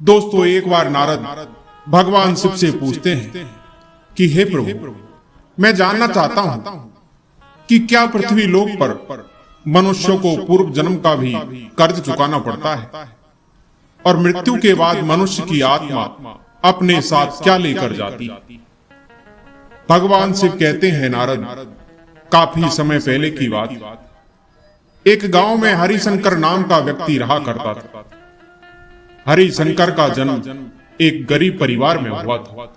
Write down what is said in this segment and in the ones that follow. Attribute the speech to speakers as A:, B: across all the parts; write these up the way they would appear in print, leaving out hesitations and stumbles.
A: दोस्तों, एक बार नारद भगवान शिव से पूछते हैं कि हे प्रभु, मैं जानना चाहता हूं कि क्या पृथ्वी लोक पर मनुष्यों को पूर्व जन्म का भी कर्ज चुकाना पड़ता है और मृत्यु के बाद मनुष्य की आत्मा अपने साथ क्या लेकर जाती। भगवान शिव कहते हैं, नारद, काफी समय पहले की बात, एक गांव में हरिशंकर नाम का व्यक्ति रहा करता था। हरिशंकर का जन्म एक गरीब परिवार में हुआ था,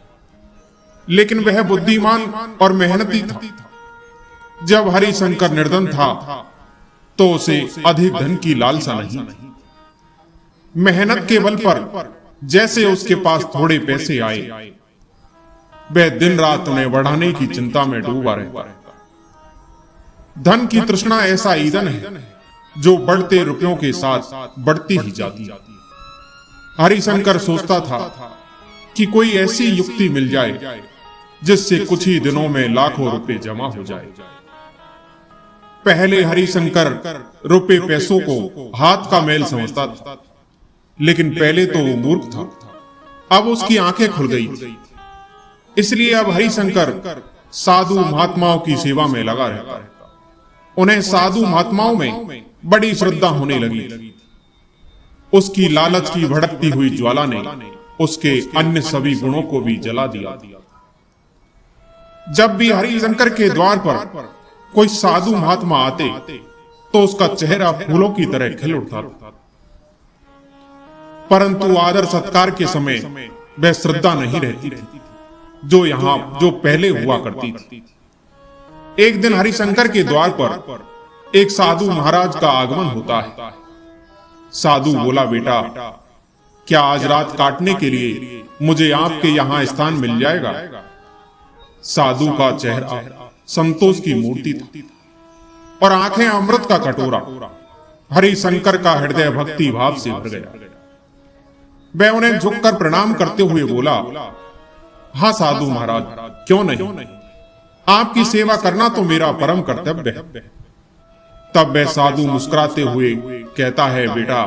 A: लेकिन वह बुद्धिमान और मेहनती था। जब हरिशंकर निर्धन था तो उसे अधिक धन की लालसा नहीं। मेहनत के बल पर जैसे उसके पास थोड़े पैसे आए, वह दिन रात उन्हें बढ़ाने की चिंता में डूबा रहता। धन की तृष्णा ऐसा ईंधन है जो बढ़ते रुपयों के साथ बढ़ती ही जाती। हरिशंकर सोचता था कि कोई ऐसी युक्ति मिल जाए जिससे कुछ ही दिनों में लाखों रुपए जमा हो जाए। पहले हरिशंकर रुपए पैसों को हाथ का मैल समझता था, लेकिन पहले तो वो मूर्ख था। अब उसकी आंखें खुल गई, इसलिए अब हरिशंकर साधु महात्माओं की सेवा में लगा रहता। उन्हें साधु महात्माओं में बड़ी श्रद्धा होने लगी। उसकी लालच की भड़कती हुई ज्वाला ने उसके अन्य सभी गुणों को भी जला दिया। जब भी हरिशंकर के द्वार पर कोई साधु महात्मा आते तो उसका चेहरा फूलों की तरह खिल उठता था, परंतु आदर सत्कार के समय वह श्रद्धा नहीं रहती थी जो पहले हुआ करती थी। एक दिन हरिशंकर के द्वार पर एक साधु महाराज का आगमन होता है। साधु बोला, बेटा, क्या आज रात काटने के लिए मुझे आपके यहां स्थान मिल जाएगा? साधु का चेहरा संतोष की मूर्ति था और आंखें अमृत का कटोरा। हरिशंकर का हृदय भक्ति भाव से भर गया। वह उन्हें झुककर प्रणाम करते हुए बोला, हाँ साधु महाराज, क्यों नहीं, आपकी सेवा करना तो मेरा परम कर्तव्य है। तब वह साधु मुस्कुराते हुए कहता है, बेटा,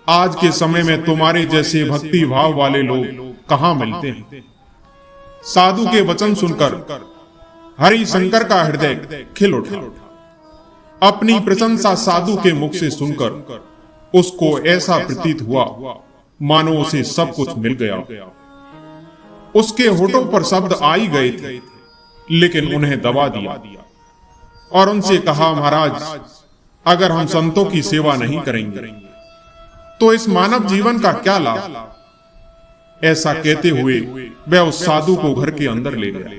A: आज के समय में तुम्हारे जैसे भक्ति भाव वाले लोग कहां मिलते हैं। साधु के वचन सुनकर हरिशंकर का हृदय खिल उठा। अपनी प्रशंसा साधु के मुख से सुनकर उसको ऐसा प्रतीत हुआ मानो उसे सब कुछ मिल गया। उसके होठों पर शब्द आ ही गए थे, लेकिन उन्हें दबा दिया और उनसे कहा, महाराज, अगर हम संतों की सेवा नहीं करेंगे तो इस मानव जीवन का क्या लाभ? ऐसा कहते हुए वह उस साधु को घर के अंदर ले गया।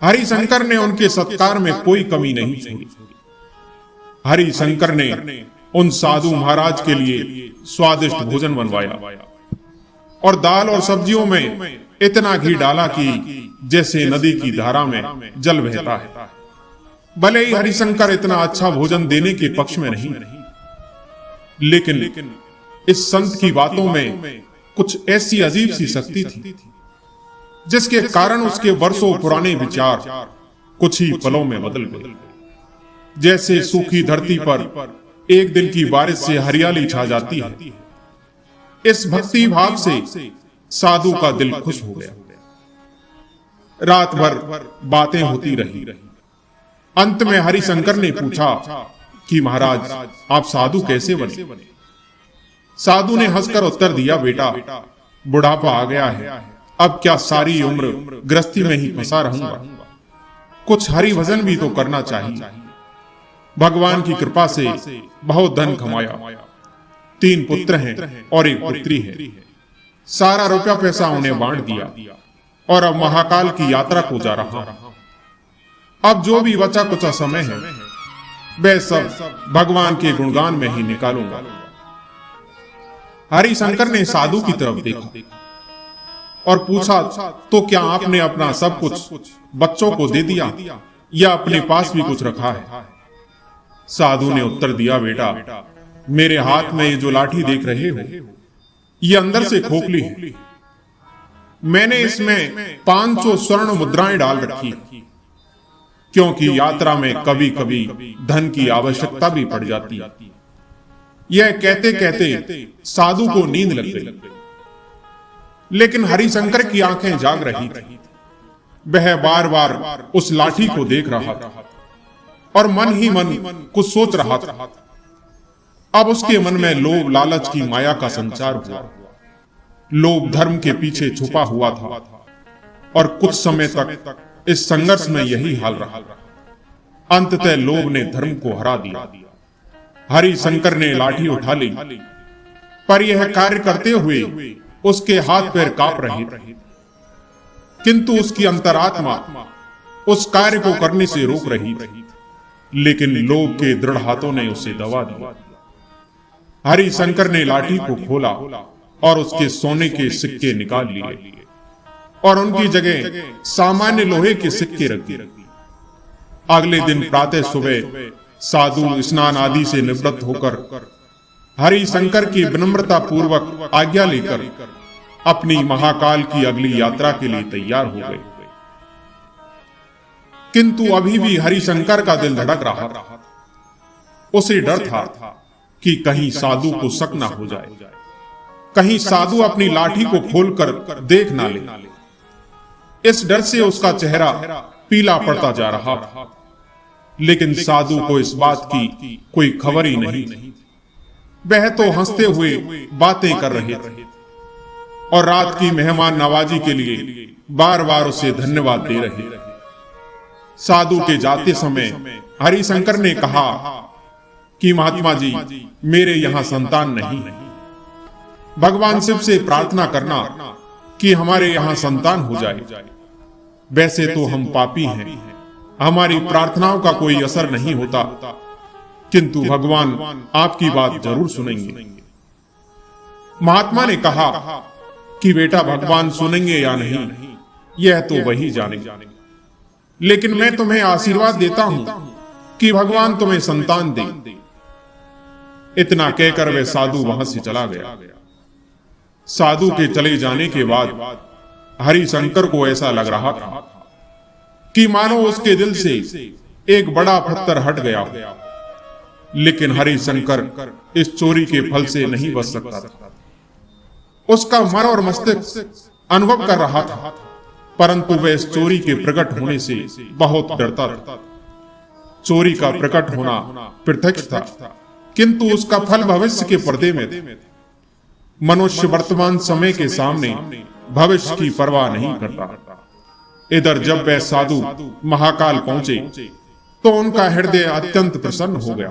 A: हरिशंकर ने उनके सत्कार में कोई कमी नहीं छोड़ी। हरिशंकर ने उन साधु महाराज के लिए स्वादिष्ट भोजन बनवाया और दाल और सब्जियों में इतना घी डाला कि जैसे नदी की धारा में जल बहता है। भले ही हरिशंकर इतना अच्छा भोजन देने के पक्ष में नहीं, लेकिन इस संत की बातों में कुछ ऐसी अजीब सी शक्ति थी जिसके कारण उसके वर्षों पुराने विचार कुछ ही पलों में बदल गए। जैसे सूखी धरती पर एक दिन की बारिश से हरियाली छा जाती है, इस भक्ति भाव से साधु का दिल खुश हो गया। रात भर बातें होती रही। अंत में हरिशंकर ने पूछा कि महाराज, आप साधु कैसे बने? साधु ने हंसकर उत्तर दिया, बेटा, बुढ़ापा आ गया है, अब क्या सारी उम्र गृहस्थी में ही फंसा रहूंगा? कुछ हरि भजन भी तो करना चाहिए। भगवान की कृपा से बहुत धन कमाया, 3 पुत्र हैं और 1 पुत्री है। सारा रुपया पैसा उन्हें बांट दिया और अब महाकाल की यात्रा को जा रहा हूं। अब जो भी बचा कुचा समय है वह सब भगवान के गुणगान में ही निकालूंगा। हरिशंकर ने साधु की तरफ देखा और पूछा, तो क्या आपने अपना सब कुछ बच्चों को दे दिया या अपने पास भी कुछ रखा है? साधु ने उत्तर दिया, बेटा, मेरे हाथ में ये जो लाठी देख रहे हो, ये अंदर से खोखली है। मैंने इसमें 500 स्वर्ण मुद्राएं डाल रखी, क्योंकि यात्रा में कभी कभी धन की आवश्यकता भी पड़ जाती है। यह कहते कहते साधु को नींद लग गई, लेकिन हरिशंकर की आंखें जाग रही थी। वह बार बार उस लाठी को देख रहा था और मन ही मन कुछ सोच रहा था। अब उसके मन में लोभ लालच की माया का संचार हुआ। लोभ धर्म के पीछे छुपा हुआ था और कुछ समय तक इस संघर्ष में यही हाल रहा। अंततः लोभ ने धर्म को हरा दिया। हरिशंकर ने लाठी उठा ली, पर यह कार्य करते हुए उसके हाथ पैर कांप रहे थे, किंतु उसकी अंतरात्मा उस कार्य को करने से रोक रही थी। लेकिन लोभ के दृढ़ हाथों ने उसे दबा दिया। हरिशंकर ने लाठी को खोला और उसके सोने के सिक्के निकाल लिए और उनकी जगह सामान्य लोहे के सिक्के रख दिए। अगले दिन प्रातः सुबह साधु स्नान आदि से निवृत्त होकर हरिशंकर की विनम्रता पूर्वक आज्ञा लेकर अपनी महाकाल की अगली यात्रा के लिए तैयार हो गए। किंतु अभी भी हरिशंकर का दिल धड़क रहा था। उसे डर था कि कहीं साधु को शक न हो जाए, कहीं साधु अपनी लाठी को खोलकर देख ना ले। इस डर से उसका चेहरा पीला पड़ता जा रहा था। लेकिन साधु को इस बात की कोई खबर ही नहीं। वह तो हंसते हुए बातें कर रहे थे और रात की मेहमान नवाजी के लिए बार बार उसे धन्यवाद दे रहे थे। साधु के जाते समय हरिशंकर ने कहा कि महात्मा जी, मेरे यहां संतान नहीं है। भगवान शिव से प्रार्थना करना कि हमारे यहां संतान हो जाए। वैसे तो हम पापी हैं, हमारी प्रार्थनाओं का कोई असर नहीं होता, किंतु भगवान आपकी बात जरूर सुनेंगे। महात्मा ने कहा कि बेटा, भगवान सुनेंगे या नहीं यह तो वही जानेंगे, लेकिन मैं तुम्हें आशीर्वाद देता हूं कि भगवान तुम्हें संतान दे। इतना कहकर वह साधु वहां से चला गया। साधु के चले जाने के बाद हरिशंकर को ऐसा लग रहा था कि मानो उसके दिल से एक बड़ा पत्थर हट गया। लेकिन हरिशंकर इस चोरी के फल से नहीं बच सकता था। उसका मन और मस्तिष्क अनुभव कर रहा था, परंतु वह इस चोरी के प्रकट होने से बहुत डरता था। चोरी का प्रकट होना प्रत्यक्ष था, किंतु उसका फल भविष्य के पर्दे में था। मनुष्य वर्तमान समय के सामने भविष्य की परवाह नहीं करता। इधर जब वह साधु महाकाल पहुंचे तो उनका हृदय अत्यंत प्रसन्न हो गया।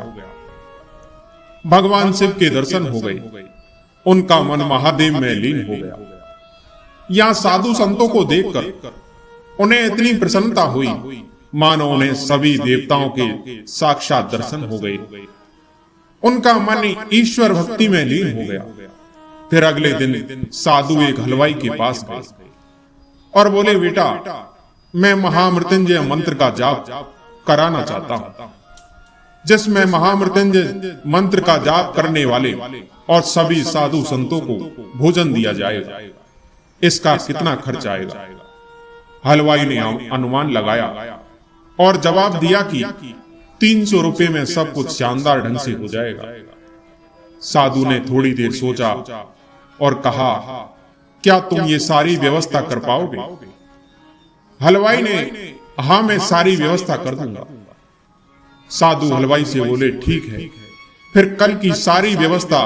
A: भगवान शिव के दर्शन हो गए, उनका मन महादेव में लीन हो गया। यहां साधु संतों को देखकर उन्हें इतनी प्रसन्नता हुई मानो उन्हें सभी देवताओं के साक्षात दर्शन हो गए। उनका मन ईश्वर भक्ति में लीन हो गया। फिर अगले दिन साधु एक हलवाई के पास गए और बोले, बेटा, मैं महामृत्युंजय मंत्र का जाप कराना चाहता हूं, जिसमें महामृत्युंजय मंत्र का जाप करने वाले और सभी साधु संतों को भोजन दिया जाएगा। इसका कितना खर्च आएगा? हलवाई ने अनुमान लगाया और जवाब दिया कि 300 रुपए में सब कुछ शानदार ढंग से हो जाएगा। साधु ने थोड़ी देर सोचा और कहा, क्या तुम ये सारी व्यवस्था कर पाओगे? हलवाई ने, हाँ, मैं सारी व्यवस्था कर दूंगा। साधु हलवाई से बोले, ठीक है, फिर कल की सारी व्यवस्था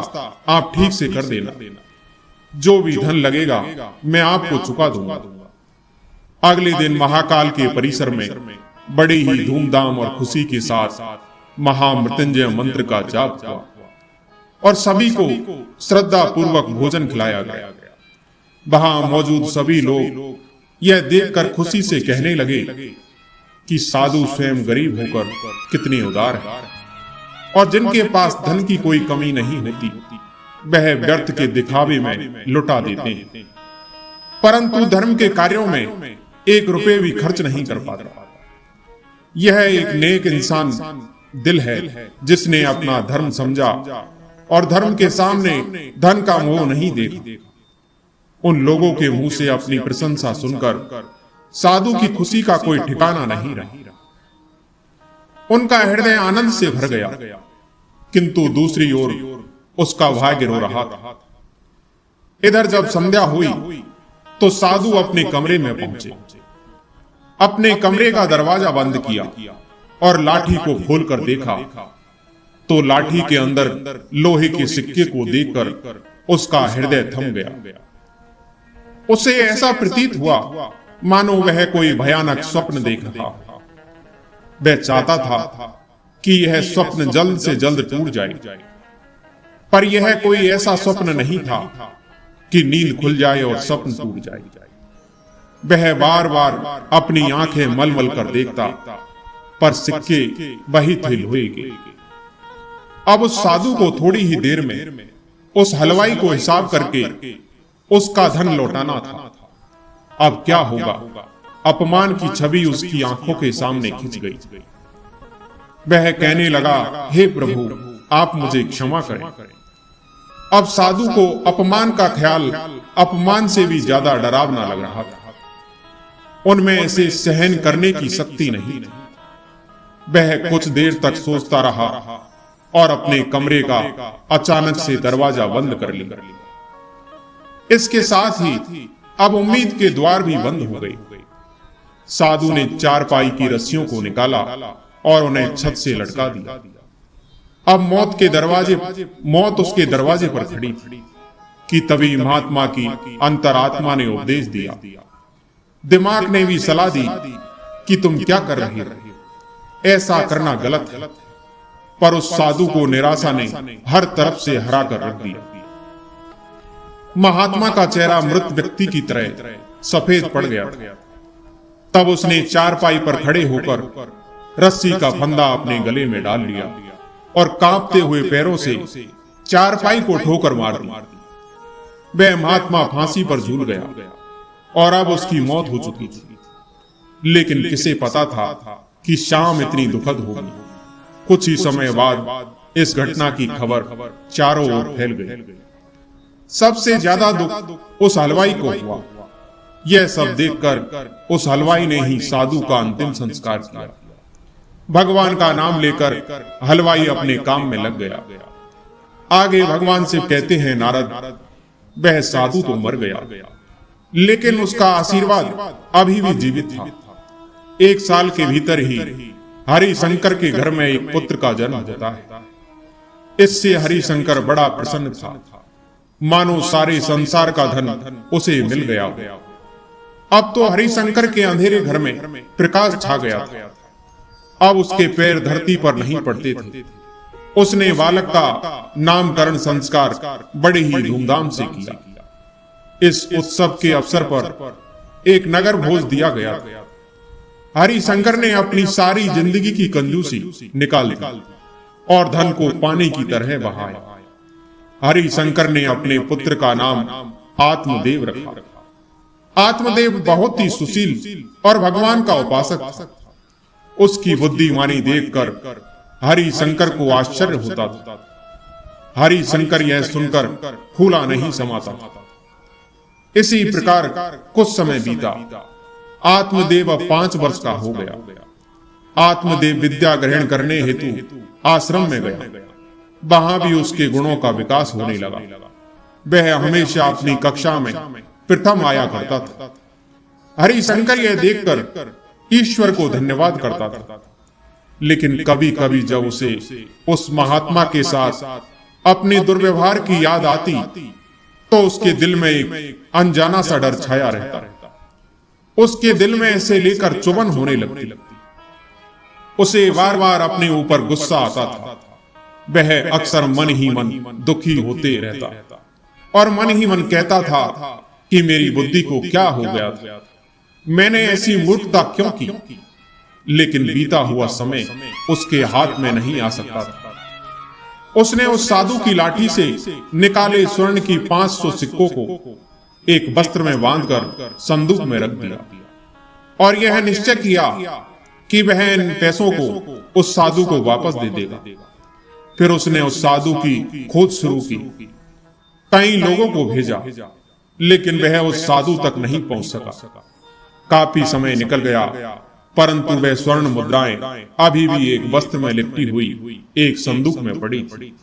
A: आप ठीक से कर देना। जो भी धन लगेगा मैं आपको चुका दूंगा। अगले दिन महाकाल के परिसर में बड़ी ही धूमधाम और खुशी के साथ महामृत्युंजय मंत्र का जाप हुआ और सभी को श्रद्धा पूर्वक भोजन खिलाया गया। वहां मौजूद सभी लोग यह देखकर खुशी से कहने लगे कि साधु स्वयं गरीब होकर कितने उदार है और जिनके पास धन की कोई कमी नहीं होती वह व्यर्थ के दिखावे में लुटा देते हैं, परंतु धर्म के कार्यों में 1 रुपए भी खर्च नहीं कर पाता। यह एक नेक इंसान दिल है जिसने अपना धर्म समझा और धर्म के सामने धन का मोह नहीं देखा। उन लोगों के मुंह से अपनी प्रशंसा सुनकर साधु की खुशी का कोई ठिकाना नहीं रहा। उनका हृदय आनंद से भर गया, किंतु दूसरी ओर उसका भाग्य रो रहा था। इधर जब संध्या हुई तो साधु अपने कमरे में पहुंचे। अपने कमरे का दरवाजा बंद किया और लाठी को खोलकर देखा तो लाठी के अंदर लोहे के सिक्के को देखकर उसका हृदय थम गया। उसे ऐसा प्रतीत हुआ मानो वह कोई भयानक स्वप्न देख रहा हो। वह चाहता था कि यह स्वप्न जल्द से जल्द टूट जाए, पर यह कोई ऐसा स्वप्न नहीं था कि नींद खुल जाए और स्वप्न टूट जाए। वह बार बार अपनी आंखें मलमल कर देखता, पर सिक्के वही थे लोहे के। अब उस साधु को थोड़ी ही देर में उस हलवाई को हिसाब करके उसका धन लौटाना था। अब क्या होगा? अपमान की छवि उसकी आंखों के सामने खिंच गई। वह कहने लगा, हे प्रभु, आप मुझे क्षमा करें। अब साधु को अपमान का ख्याल अपमान से भी ज्यादा डरावना लग रहा था। उनमें इसे सहन करने की शक्ति नहीं। वह कुछ देर तक सोचता रहा और अपने कमरे का अचानक से दरवाजा बंद कर लिया। इसके साथ ही अब उम्मीद के द्वार भी बंद हो गए। साधु ने चारपाई की रस्सियों को निकाला और उन्हें छत से लटका दिया। अब मौत उसके दरवाजे पर खड़ी थी कि तभी महात्मा की अंतरात्मा ने उपदेश दिया। दिमाग ने भी सलाह दी कि तुम क्या कर रहे हो, ऐसा करना गलत है। पर उस साधु को निराशा ने हर तरफ से हरा कर रख दिया। महात्मा का चेहरा मृत व्यक्ति की तरह सफेद पड़ गया। तब उसने चारपाई पर खड़े होकर रस्सी का फंदा अपने गले में डाल लिया और कांपते हुए पैरों से चारपाई को ठोकर मार दी। वह महात्मा फांसी पर झूल गया और अब उसकी मौत हो चुकी थी। लेकिन किसे पता था कि शाम इतनी दुखद होगी। कुछ ही समय बाद इस घटना की खबर चारों ओर फैल गई। सबसे ज्यादा दुख उस हलवाई को हुआ। यह सब देखकर उस हलवाई ने ही साधु का अंतिम संस्कार किया। भगवान का नाम लेकर हलवाई अपने काम में लग गया। आगे भगवान से कहते हैं नारद, वह साधु तो मर गया, लेकिन उसका आशीर्वाद अभी भी जीवित था। 1 साल के भीतर ही हरिशंकर के घर में एक पुत्र का जन्म होता है। इससे हरिशंकर बड़ा प्रसन्न था, मानो सारे संसार का धन उसे मिल गया। अब तो हरिशंकर के अंधेरे घर में प्रकाश छा गया था। अब उसके पैर धरती पर नहीं पड़ते थे। उसने बालक का नामकरण संस्कार बड़े ही धूमधाम से किया। इस उत्सव के अवसर पर एक नगर भोज दिया गया। हरिशंकर ने अपनी सारी जिंदगी की कंजूसी निकाल दी और धन को पानी की तरह बहाया। हरिशंकर ने अपने पुत्र का नाम आत्मदेव रखा। आत्मदेव बहुत ही सुशील और भगवान का उपासक था। उसकी बुद्धिमानी देखकर हरिशंकर को आश्चर्य होता था। हरिशंकर यह सुनकर फूला नहीं समाता था। इसी प्रकार कुछ समय बीता। आत्मदेव अब 5 वर्ष का हो गया। आत्मदेव विद्या ग्रहण करने हेतु आश्रम में गया। वहां भी उसके गुणों का विकास होने लगा। वह हमेशा अपनी कक्षा में प्रथम आया करता था। हरिशंकर यह देखकर ईश्वर को धन्यवाद करता था। लेकिन कभी कभी जब उसे उस महात्मा के साथ अपने दुर्व्यवहार की याद आती तो उसके दिल में एक अनजाना सा डर छाया रहता। उसके दिल में ऐसे लेकर चुभन होने लगती। उसे बार बार अपने ऊपर गुस्सा आता था। वह अक्सर मन ही मन दुखी होते रहता और मन ही मन कहता था कि मेरी बुद्धि को क्या हो गया था, मैंने ऐसी मूर्खता क्यों की। लेकिन बीता हुआ समय उसके हाथ में नहीं आ सकता था। उसने उस साधु की लाठी से निकाले स्वर्ण की 500 सिक्कों को एक वस्त्र में बांधकर संदूक में रख दिया और यह निश्चय किया कि वह इन पैसों को उस साधु को वापस दे देगा। फिर उसने उस साधु की खोज शुरू की। कई लोगों को भेजा, लेकिन वह उस साधु तक नहीं पहुंच सका। काफी समय निकल गया, परंतु वह स्वर्ण मुद्राएं अभी भी एक वस्त्र में लिपटी हुई एक संदूक में पड़ी थी।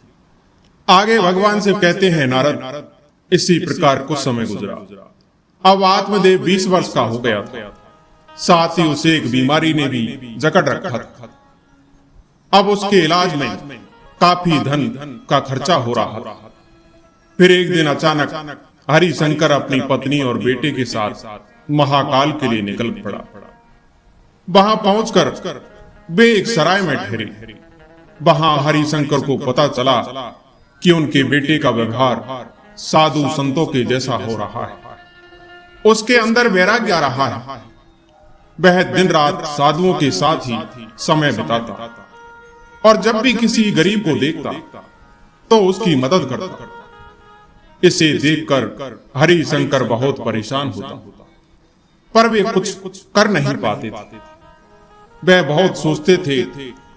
A: आगे भगवान से कहते हैं नारद, इसी प्रकार कुछ समय गुजरा। अब आत्मदेव 20 वर्ष का हो गया था। साथ ही उसे एक बीमारी ने भी जकड़ रखा था। अब उसके इलाज में काफी धन का खर्चा हो रहा था। फिर एक दिन अचानक हरिशंकर अपनी पत्नी और बेटे के साथ महाकाल के लिए निकल पड़ा। वहां पहुंचकर वे एक सराय में ठहरे। वहां हरिशंकर को पता चला कि उनके बेटे का व्यवहार साधु संतों के जैसा हो रहा है। उसके अंदर वैराग्य आ रहा है। वह दिन रात साधुओं के साथ ही समय बिताता और जब भी किसी गरीब को देखता तो उसकी मदद करता। इसे देखकर हरिशंकर बहुत परेशान होता, पर वे कुछ कर नहीं पाते थे। वह बहुत सोचते थे,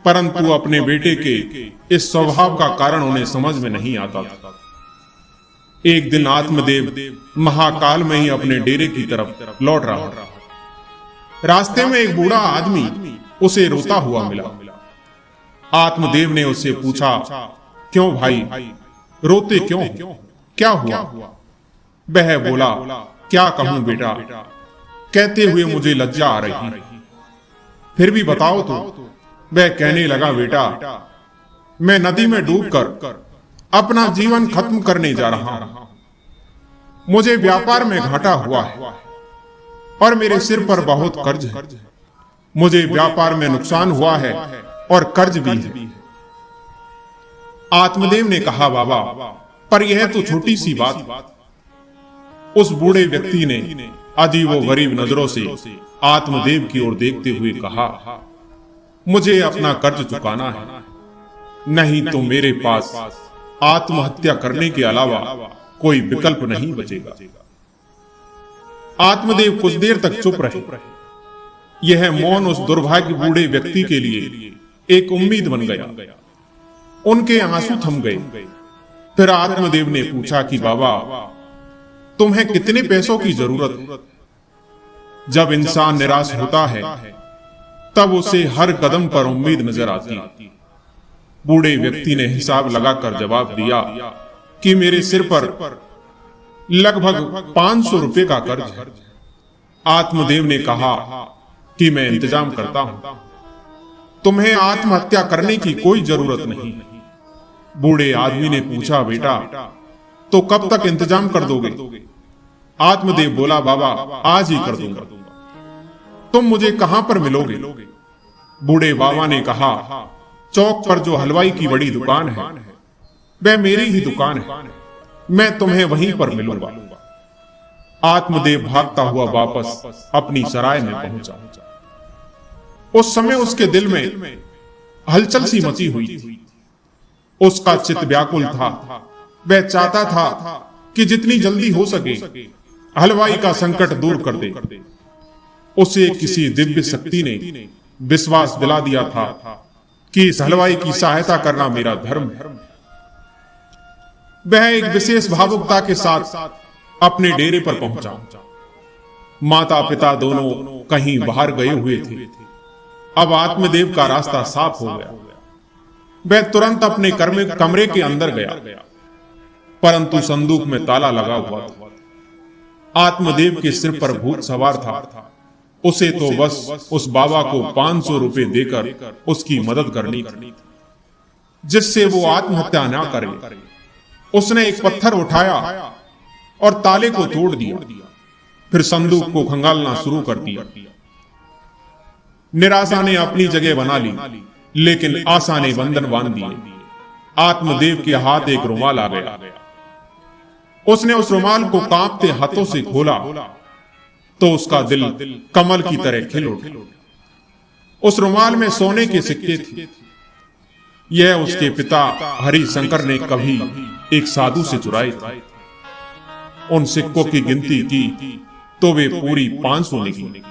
A: परंतु अपने बेटे के इस स्वभाव का कारण उन्हें समझ में नहीं आता था। एक दिन आत्मदेव महाकाल में ही अपने डेरे की तरफ लौट रहा था। रास्ते में एक बूढ़ा आदमी उसे रोता हुआ मिला। आत्मदेव ने उससे पूछा, क्यों भाई, रोते क्यों, क्या हुआ? वह बोला, क्या कहूं बेटा, कहते हुए मुझे लज्जा आ रही, फिर भी बताओ तो। वह कहने लगा, बेटा, मैं नदी में डूबकर अपना जीवन खत्म करने जा रहा हूं। मुझे व्यापार में घाटा हुआ है और मेरे सिर पर बहुत कर्ज है। मुझे व्यापार में नुकसान हुआ है और कर्ज भी है। आत्मदेव ने कहा, बाबा, पर यह तो छोटी सी बात। उस बूढ़े व्यक्ति ने अजीबो गरीब नजरों से आत्मदेव की ओर देखते हुए कहा, मुझे अपना कर्ज चुकाना है, नहीं तो मेरे पास आत्महत्या करने के अलावा कोई विकल्प नहीं बचेगा। आत्मदेव कुछ देर तक चुप रहे। यह मौन उस दुर्भाग्य बूढ़े व्यक्ति के लिए एक उम्मीद बन गया। उनके आंसू थम गए। फिर आत्मदेव ने पूछा कि बाबा, तुम्हें कितने पैसों की जरूरत है? जब इंसान निराश होता है तब उसे हर कदम पर उम्मीद नजर आती है। बूढ़े व्यक्ति ने हिसाब लगाकर जवाब दिया कि मेरे सिर पर लगभग 500 रुपए का कर्ज है। आत्मदेव ने कहा कि मैं इंतजाम करता हूं, तुम्हें आत्महत्या करने की कोई जरूरत नहीं। बूढ़े आदमी ने पूछा, बेटा, तो कब तक इंतजाम कर दोगे? आत्मदेव बोला, बाबा, आज ही कर दूंगा। तुम मुझे कहां पर मिलोगे? बूढ़े बाबा ने कहा, चौक पर जो हलवाई की बड़ी दुकान है वह मेरी ही दुकान है, मैं तुम्हें वहीं पर मिलूंगा। आत्मदेव भागता हुआ वापस अपनी सराय में पहुंचा। उस समय उसके दिल में हलचल सी मची हुई थी। उसका चित्त व्याकुल था। वह चाहता था कि जितनी जल्दी हो सके हलवाई का संकट दूर कर दे। उसे किसी दिव्य शक्ति ने विश्वास दिला दिया था कि इस हलवाई की सहायता करना मेरा धर्म है। वह एक विशेष भावुकता के साथ अपने डेरे पर पहुंचा। माता पिता दोनों कहीं बाहर गए हुए थे। अब आत्मदेव का रास्ता साफ हो गया। वह तुरंत अपने कमरे के अंदर गया, परंतु संदूक में ताला लगा हुआ था। आत्मदेव के सिर पर भूत सवार था। उसे तो बस उस बाबा को 500 रुपए देकर उसकी मदद करनी थी, जिससे वो आत्महत्या ना करे। उसने एक पत्थर उठाया और ताले को तोड़ दिया, फिर संदूक को खंगालना शुरू कर दिया। निराशा ने अपनी जगह बना ली, लेकिन आशा ने बंधन बांध दिए। आत्मदेव के हाथ एक रुमाल आ गया। उसने उस रुमाल को कांपते हाथों से खोला तो उसका दिल कमल की तरह खिल उठा। उस रुमाल में सोने के सिक्के थे। यह उसके पिता हरिशंकर ने कभी एक साधु से चुराए थे। उन सिक्कों की गिनती की तो वे पूरी 500 निकली।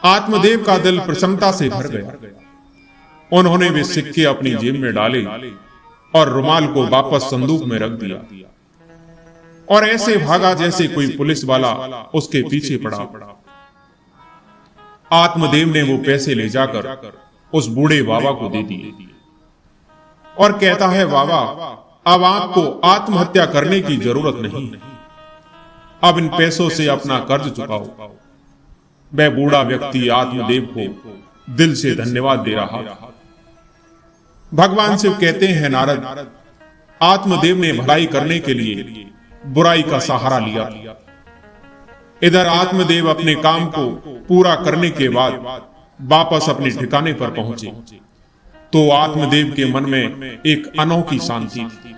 A: आत्मदेव का दिल प्रसन्नता से भर गया। उन्होंने वे सिक्के अपनी जेब में डाले और रुमाल को वापस संदूक में रख दिया और ऐसे भागा जैसे कोई पुलिस वाला उसके पीछे पड़ा। आत्मदेव ने वो पैसे ले जाकर उस बूढ़े बाबा को दे दिए और कहता है, बाबा, अब आपको आत्महत्या करने की जरूरत नहीं। अब इन पैसों से अपना कर्ज चुकाओ। वह बूढ़ा व्यक्ति आत्मदेव को दिल से धन्यवाद दे रहा था। भगवान शिव कहते हैं, नारद, आत्मदेव ने भलाई करने के लिए बुराई का सहारा लिया। इधर आत्मदेव अपने काम को पूरा करने के बाद वापस अपने ठिकाने पर पहुंचे तो आत्मदेव के मन में एक अनोखी शांति थी।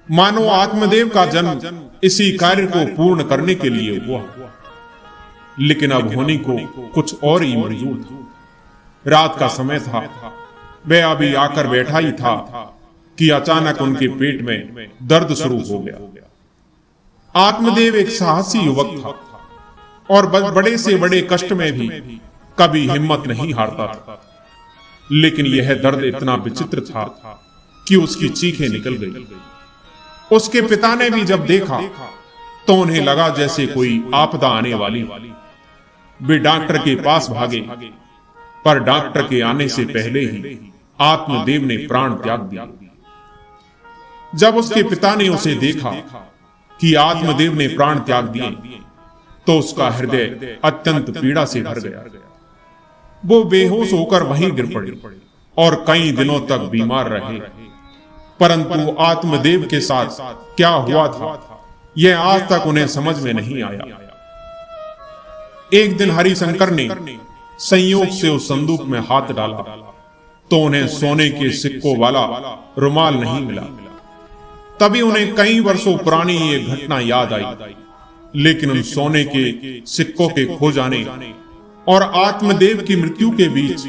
A: मानो आत्मदेव का जन्म इसी कार्य को पूर्ण करने के लिए हुआ। लेकिन अब होने को कुछ और ही मंजूर था। रात का समय था। वह अभी आकर बैठा ही था कि अचानक उनके पेट में दर्द शुरू हो गया। आत्मदेव एक साहसी युवक था और बड़े से बड़े कष्ट में भी कभी हिम्मत नहीं हारता था। लेकिन यह दर्द इतना विचित्र था कि उसकी चीखें निकल गई। उसके पिता ने भी जब देखा तो उन्हें लगा जैसे कोई आपदा आने वाली। वे डॉक्टर के पास भागे, पर डॉक्टर के आने से पहले ही आत्मदेव ने प्राण त्याग दिया। जब उसके पिता ने उसे देखा कि आत्मदेव ने प्राण त्याग दिए तो उसका हृदय अत्यंत पीड़ा से भर गया। वो बेहोश होकर वहीं गिर पड़े और कई दिनों तक बीमार रहे। परंतु आत्मदेव के साथ क्या हुआ था यह आज तक उन्हें समझ में नहीं आया। एक दिन हरिशंकर ने संयोग से उस संदूक में हाथ डाला तो उन्हें सोने के सिक्कों वाला रुमाल नहीं मिला। तभी उन्हें कई वर्षों पुरानी ये घटना याद आई। लेकिन उन सोने के सिक्कों के खो जाने और आत्मदेव की मृत्यु के बीच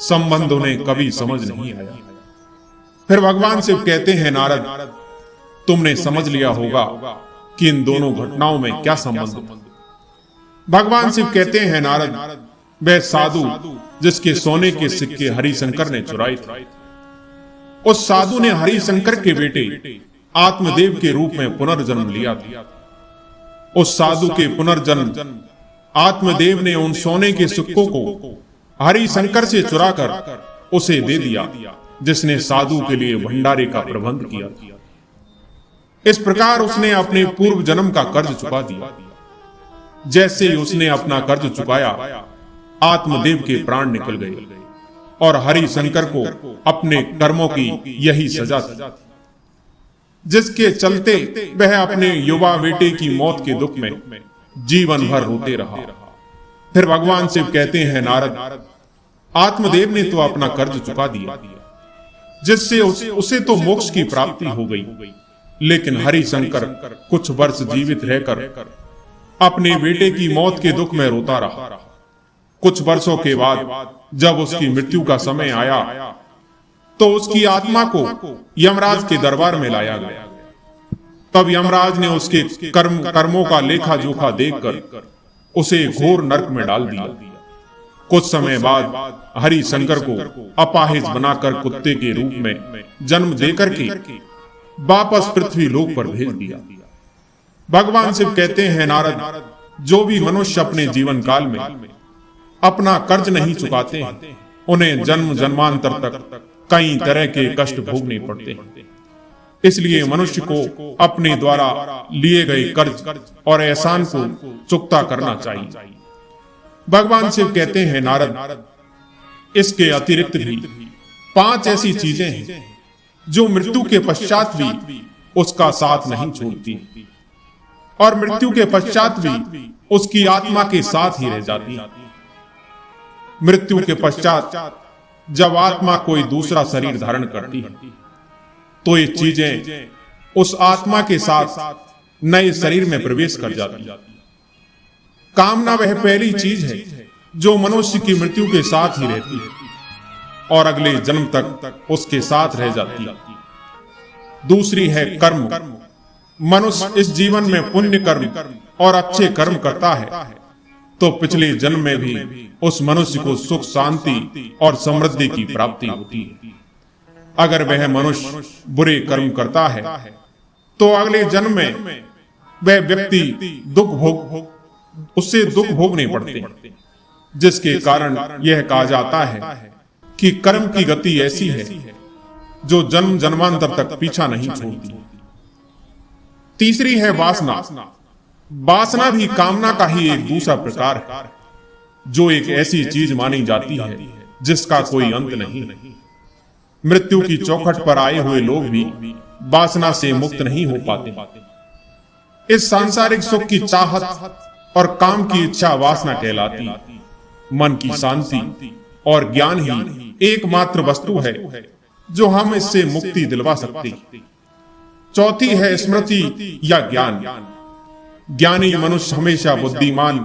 A: संबंध उन्हें कभी समझ नहीं आया। फिर भगवान शिव कहते हैं, नारद, तुमने समझ लिया होगा कि इन दोनों घटनाओं में क्या संबंध था। भगवान शिव कहते हैं, नारद, वह साधु जिसके सोने के सिक्के हरिशंकर ने चुराए थे, उस साधु ने हरिशंकर के बेटे आत्मदेव के रूप में पुनर्जन्म लिया था। उस साधु के पुनर्जन्म आत्मदेव ने उन सोने के सिक्कों को हरिशंकर से चुराकर उसे दे दिया, जिसने साधु के लिए भंडारे का प्रबंध किया। इस प्रकार उसने अपने पूर्व जन्म का कर्ज चुका दिया। जैसे ही उसने अपना कर्ज चुकाया, आत्मदेव के प्राण निकल गए और हरिशंकर को अपने कर्मों की यही सजा थी, जिसके चलते वह अपने युवा बेटे की मौत के दुख में जीवन भर रोते रहा। फिर भगवान शिव कहते हैं, नारद, आत्मदेव ने तो अपना कर्ज चुका दिया, जिससे उसे तो मोक्ष की प्राप्ति हो गई। लेकिन हरिशंकर कुछ वर्ष जीवित रहकर अपने बेटे की मौत के दुख में रोता रहा। कुछ वर्षों के बाद जब उसकी मृत्यु का समय आया तो उसकी आत्मा को यमराज के दरबार में लाया गया। तब यमराज ने उसके कर्मों का लेखा जोखा देखकर उसे घोर नरक में डाल दिया। कुछ समय बाद हरिशंकर को अपाहिज बनाकर कुत्ते के रूप में जन्म देकर के वापस पृथ्वी लोक पर भेज दिया। भगवान शिव कहते हैं, नारद, जो भी मनुष्य अपने जीवन काल में अपना कर्ज नहीं चुकाते हैं, उन्हें जन्म जन्मांतर तक कई तरह के कष्ट भोगने पड़ते हैं। इसलिए मनुष्य को अपने द्वारा लिए गए कर्ज और एहसान को चुकता करना चाहिए। भगवान शिव कहते हैं, नारद, इसके अतिरिक्त भी 5 ऐसी चीजें हैं जो मृत्यु के पश्चात भी उसका साथ नहीं छोड़ती और मृत्यु के पश्चात भी उसकी आत्मा के साथ ही रह जाती। मृत्यु के पश्चात जब आत्मा कोई दूसरा शरीर धारण करती है तो ये चीजें उस आत्मा के साथ नए शरीर में प्रवेश कर जाती। कामना वह पहली चीज है जो मनुष्य की मृत्यु के साथ ही रहती है और अगले जन्म तक उसके साथ रह जाती है। दूसरी है कर्म। मनुष्य इस जीवन में पुण्य कर्म और अच्छे कर्म करता है तो पिछले जन्म में भी उस मनुष्य को सुख, शांति और समृद्धि की प्राप्ति होती है। अगर वह मनुष्य बुरे कर्म करता है तो अगले जन्म में वह व्यक्ति उससे दुख भोगने पड़ते हैं, जिसके कारण यह कहा जाता है कि कर्म की गति ऐसी है जो जन्म जन्मांतर तक पीछा नहीं छोड़ती। तीसरी है वासना। वासना भी कामना का ही एक दूसरा प्रकार है, जो एक ऐसी चीज मानी जाती है जिसका कोई अंत नहीं। मृत्यु की चौखट पर आए हुए लोग भी वासना से मुक्त नहीं हो पाते। इस सांसारिक सुख की चाहत और काम की इच्छा वासना कहलाती। मन की शांति और ज्ञान ही एकमात्र वस्तु है जो हम इससे मुक्ति दिलवा सकती। चौथी है स्मृति या ज्ञान। ज्ञानी मनुष्य हमेशा बुद्धिमान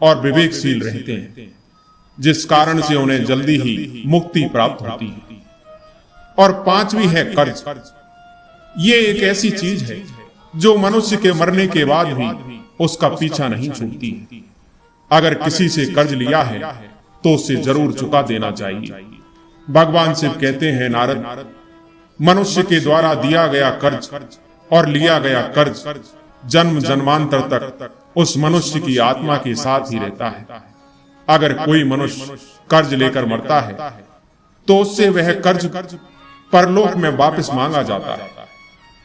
A: और विवेकशील रहते हैं, जिस कारण से उन्हें जल्दी ही मुक्ति प्राप्त होती है। और पांचवी है कर्ज। ये एक ऐसी चीज है जो मनुष्य के मरने के बाद भी उसका पीछा नहीं छूटती। अगर किसी से कर्ज लिया है तो उसे जरूर चुका देना चाहिए। भगवान शिव कहते हैं, नारद, मनुष्य के द्वारा दिया गया कर्ज और लिया गया कर्ज जन्म जन्मांतर तक उस मनुष्य की आत्मा के साथ ही रहता है। अगर कोई मनुष्य कर्ज लेकर मरता है तो उससे वह कर्ज परलोक में वापस मांगा जाता है,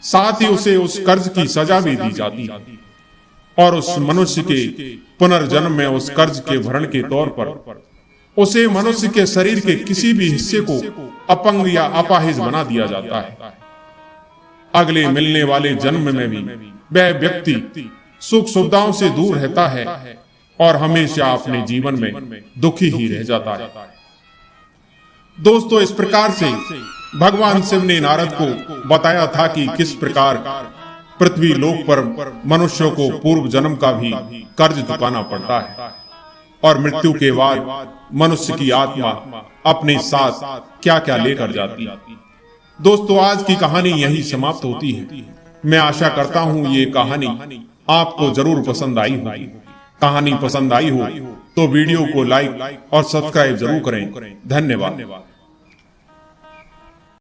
A: साथ ही उसे उस कर्ज की सजा भी दी जाती है और उस मनुष्य के पुनर्जन्म में उस कर्ज के भरण के तौर पर उसे मनुष्य के शरीर के किसी भी हिस्से को अपंग या अपाहिज बना दिया जाता है। अगले मिलने वाले जन्म में भी वह व्यक्ति सुख सुविधाओं से दूर रहता है और हमेशा अपने जीवन में दुखी ही रह जाता है। दोस्तों, इस प्रकार से भगवान शिव ने नारद को बताया था कि किस प्रकार पृथ्वी लोक पर मनुष्यों को पूर्व जन्म का भी कर्ज चुकाना पड़ता है और मृत्यु के बाद मनुष्य की आत्मा अपने साथ क्या क्या लेकर जाती है। दोस्तों, आज की कहानी यही समाप्त होती है। मैं आशा करता हूं ये कहानी आपको जरूर पसंद आई होगी। कहानी पसंद आई हो तो वीडियो को लाइक और सब्सक्राइब जरूर करें। धन्यवाद।